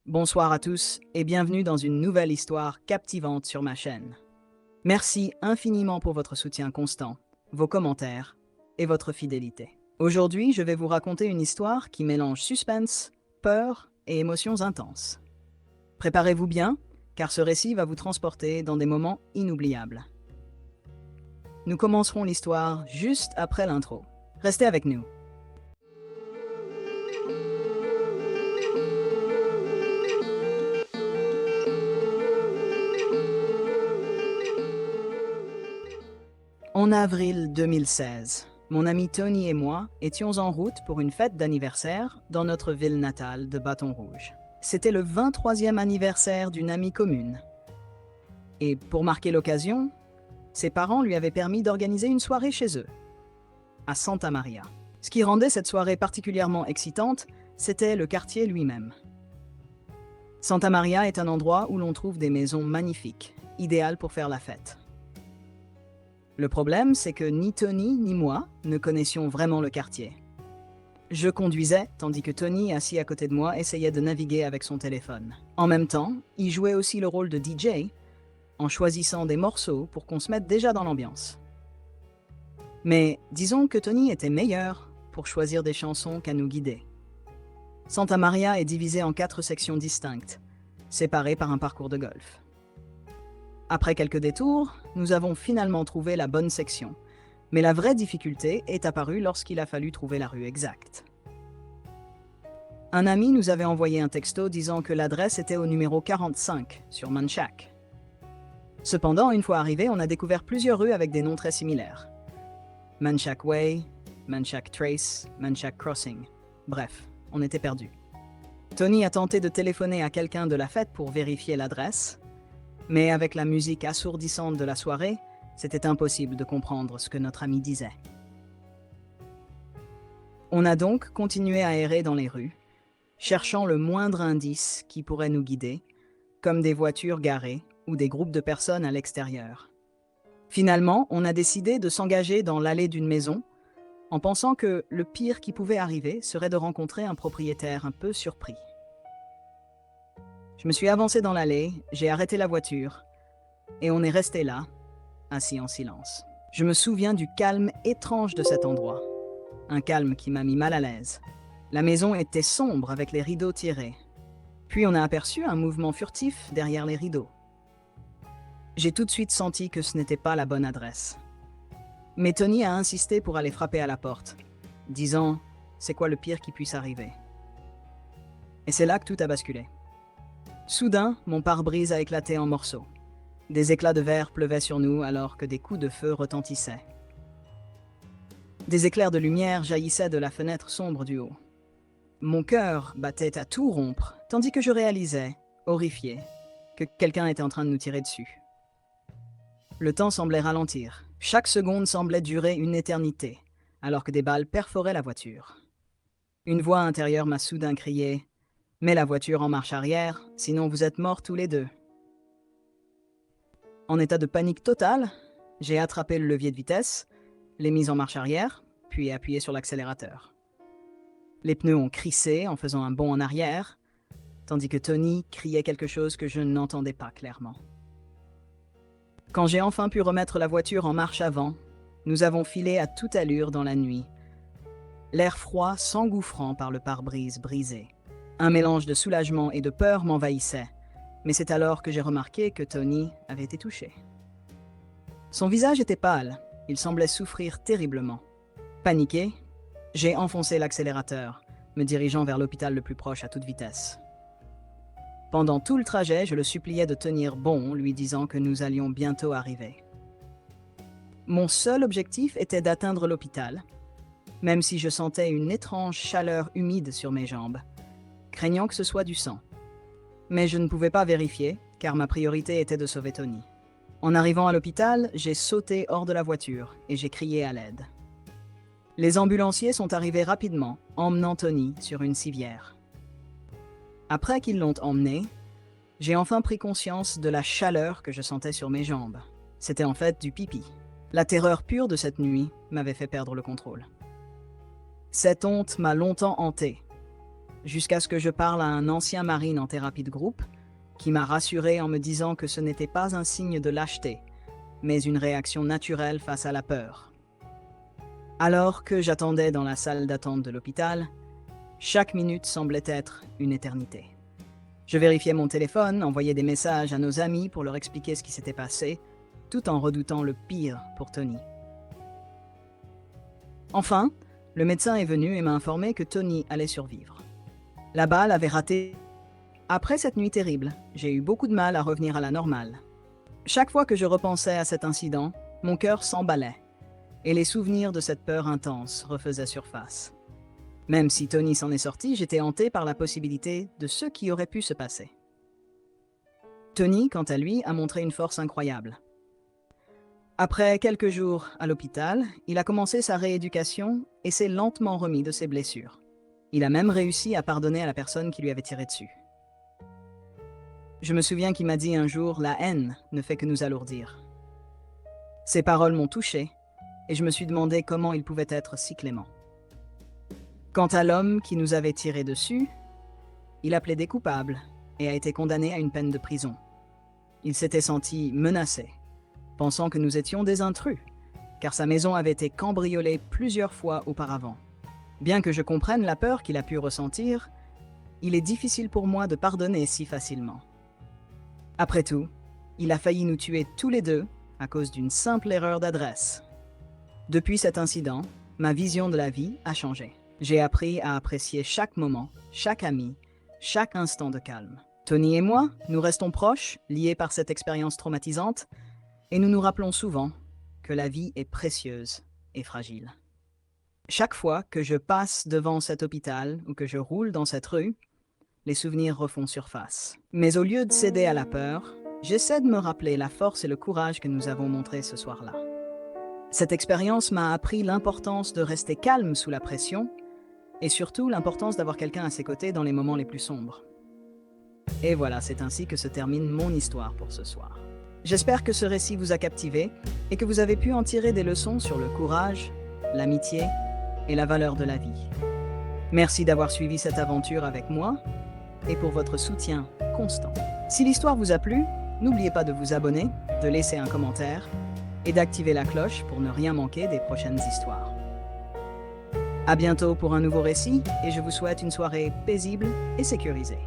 Bonsoir à tous et bienvenue dans une nouvelle histoire captivante sur ma chaîne. Merci infiniment pour votre soutien constant, vos commentaires et votre fidélité. Aujourd'hui, je vais vous raconter une histoire qui mélange suspense, peur et émotions intenses. Préparez-vous bien, car ce récit va vous transporter dans des moments inoubliables. Nous commencerons l'histoire juste après l'intro. Restez avec nous. En avril 2016, mon ami Tony et moi étions en route pour une fête d'anniversaire dans notre ville natale de Bâton Rouge. C'était le 23e anniversaire d'une amie commune. Et pour marquer l'occasion, ses parents lui avaient permis d'organiser une soirée chez eux, à Santa Maria. Ce qui rendait cette soirée particulièrement excitante, c'était le quartier lui-même. Santa Maria est un endroit où l'on trouve des maisons magnifiques, idéales pour faire la fête. Le problème, c'est que ni Tony ni moi ne connaissions vraiment le quartier. Je conduisais, tandis que Tony, assis à côté de moi, essayait de naviguer avec son téléphone. En même temps, il jouait aussi le rôle de DJ, en choisissant des morceaux pour qu'on se mette déjà dans l'ambiance. Mais disons que Tony était meilleur pour choisir des chansons qu'à nous guider. Santa Maria est divisée en 4 sections distinctes, séparées par un parcours de golf. Après quelques détours, nous avons finalement trouvé la bonne section. Mais la vraie difficulté est apparue lorsqu'il a fallu trouver la rue exacte. Un ami nous avait envoyé un texto disant que l'adresse était au numéro 45 sur Manchac. Cependant, une fois arrivé, on a découvert plusieurs rues avec des noms très similaires. Manchac Way, Manchac Trace, Manchac Crossing. Bref, on était perdus. Tony a tenté de téléphoner à quelqu'un de la fête pour vérifier l'adresse, mais avec la musique assourdissante de la soirée, c'était impossible de comprendre ce que notre ami disait. On a donc continué à errer dans les rues, cherchant le moindre indice qui pourrait nous guider, comme des voitures garées ou des groupes de personnes à l'extérieur. Finalement, on a décidé de s'engager dans l'allée d'une maison, en pensant que le pire qui pouvait arriver serait de rencontrer un propriétaire un peu surpris. Je me suis avancé dans l'allée, j'ai arrêté la voiture, et on est resté là, assis en silence. Je me souviens du calme étrange de cet endroit, un calme qui m'a mis mal à l'aise. La maison était sombre avec les rideaux tirés. Puis on a aperçu un mouvement furtif derrière les rideaux. J'ai tout de suite senti que ce n'était pas la bonne adresse. Mais Tony a insisté pour aller frapper à la porte, disant « C'est quoi le pire qui puisse arriver ?» Et c'est là que tout a basculé. Soudain, mon pare-brise a éclaté en morceaux. Des éclats de verre pleuvaient sur nous alors que des coups de feu retentissaient. Des éclairs de lumière jaillissaient de la fenêtre sombre du haut. Mon cœur battait à tout rompre, tandis que je réalisais, horrifié, que quelqu'un était en train de nous tirer dessus. Le temps semblait ralentir. Chaque seconde semblait durer une éternité, alors que des balles perforaient la voiture. Une voix intérieure m'a soudain crié « Mets la voiture en marche arrière, sinon vous êtes morts tous les deux. » En état de panique totale, j'ai attrapé le levier de vitesse, l'ai mis en marche arrière, puis appuyé sur l'accélérateur. Les pneus ont crissé en faisant un bond en arrière, tandis que Tony criait quelque chose que je n'entendais pas clairement. Quand j'ai enfin pu remettre la voiture en marche avant, nous avons filé à toute allure dans la nuit, l'air froid s'engouffrant par le pare-brise brisé. Un mélange de soulagement et de peur m'envahissait, mais c'est alors que j'ai remarqué que Tony avait été touché. Son visage était pâle, il semblait souffrir terriblement. Paniqué, j'ai enfoncé l'accélérateur, me dirigeant vers l'hôpital le plus proche à toute vitesse. Pendant tout le trajet, je le suppliais de tenir bon, lui disant que nous allions bientôt arriver. Mon seul objectif était d'atteindre l'hôpital, même si je sentais une étrange chaleur humide sur mes jambes, craignant que ce soit du sang. Mais je ne pouvais pas vérifier, car ma priorité était de sauver Tony. En arrivant à l'hôpital, j'ai sauté hors de la voiture et j'ai crié à l'aide. Les ambulanciers sont arrivés rapidement, emmenant Tony sur une civière. Après qu'ils l'ont emmené, j'ai enfin pris conscience de la chaleur que je sentais sur mes jambes. C'était en fait du pipi. La terreur pure de cette nuit m'avait fait perdre le contrôle. Cette honte m'a longtemps hanté. jusqu'à ce que je parle à un ancien marine en thérapie de groupe, qui m'a rassuré en me disant que ce n'était pas un signe de lâcheté, mais une réaction naturelle face à la peur. Alors que j'attendais dans la salle d'attente de l'hôpital, chaque minute semblait être une éternité. Je vérifiais mon téléphone, envoyais des messages à nos amis pour leur expliquer ce qui s'était passé, tout en redoutant le pire pour Tony. Enfin, le médecin est venu et m'a informé que Tony allait survivre. La balle avait raté. Après cette nuit terrible, j'ai eu beaucoup de mal à revenir à la normale. Chaque fois que je repensais à cet incident, mon cœur s'emballait, et les souvenirs de cette peur intense refaisaient surface. Même si Tony s'en est sorti, j'étais hanté par la possibilité de ce qui aurait pu se passer. Tony, quant à lui, a montré une force incroyable. Après quelques jours à l'hôpital, il a commencé sa rééducation et s'est lentement remis de ses blessures. Il a même réussi à pardonner à la personne qui lui avait tiré dessus. Je me souviens qu'il m'a dit un jour « La haine ne fait que nous alourdir ». Ces paroles m'ont touché et je me suis demandé comment il pouvait être si clément. Quant à l'homme qui nous avait tiré dessus, il a plaidé coupable et a été condamné à une peine de prison. Il s'était senti menacé, pensant que nous étions des intrus, car sa maison avait été cambriolée plusieurs fois auparavant. Bien que je comprenne la peur qu'il a pu ressentir, il est difficile pour moi de pardonner si facilement. Après tout, il a failli nous tuer tous les deux à cause d'une simple erreur d'adresse. Depuis cet incident, ma vision de la vie a changé. J'ai appris à apprécier chaque moment, chaque ami, chaque instant de calme. Tony et moi, nous restons proches, liés par cette expérience traumatisante, et nous nous rappelons souvent que la vie est précieuse et fragile. Chaque fois que je passe devant cet hôpital ou que je roule dans cette rue, les souvenirs refont surface. Mais au lieu de céder à la peur, j'essaie de me rappeler la force et le courage que nous avons montrés ce soir-là. Cette expérience m'a appris l'importance de rester calme sous la pression et surtout l'importance d'avoir quelqu'un à ses côtés dans les moments les plus sombres. Et voilà, c'est ainsi que se termine mon histoire pour ce soir. J'espère que ce récit vous a captivé et que vous avez pu en tirer des leçons sur le courage, l'amitié et la valeur de la vie. Merci d'avoir suivi cette aventure avec moi et pour votre soutien constant. Si l'histoire vous a plu, n'oubliez pas de vous abonner, de laisser un commentaire et d'activer la cloche pour ne rien manquer des prochaines histoires. À bientôt pour un nouveau récit et je vous souhaite une soirée paisible et sécurisée.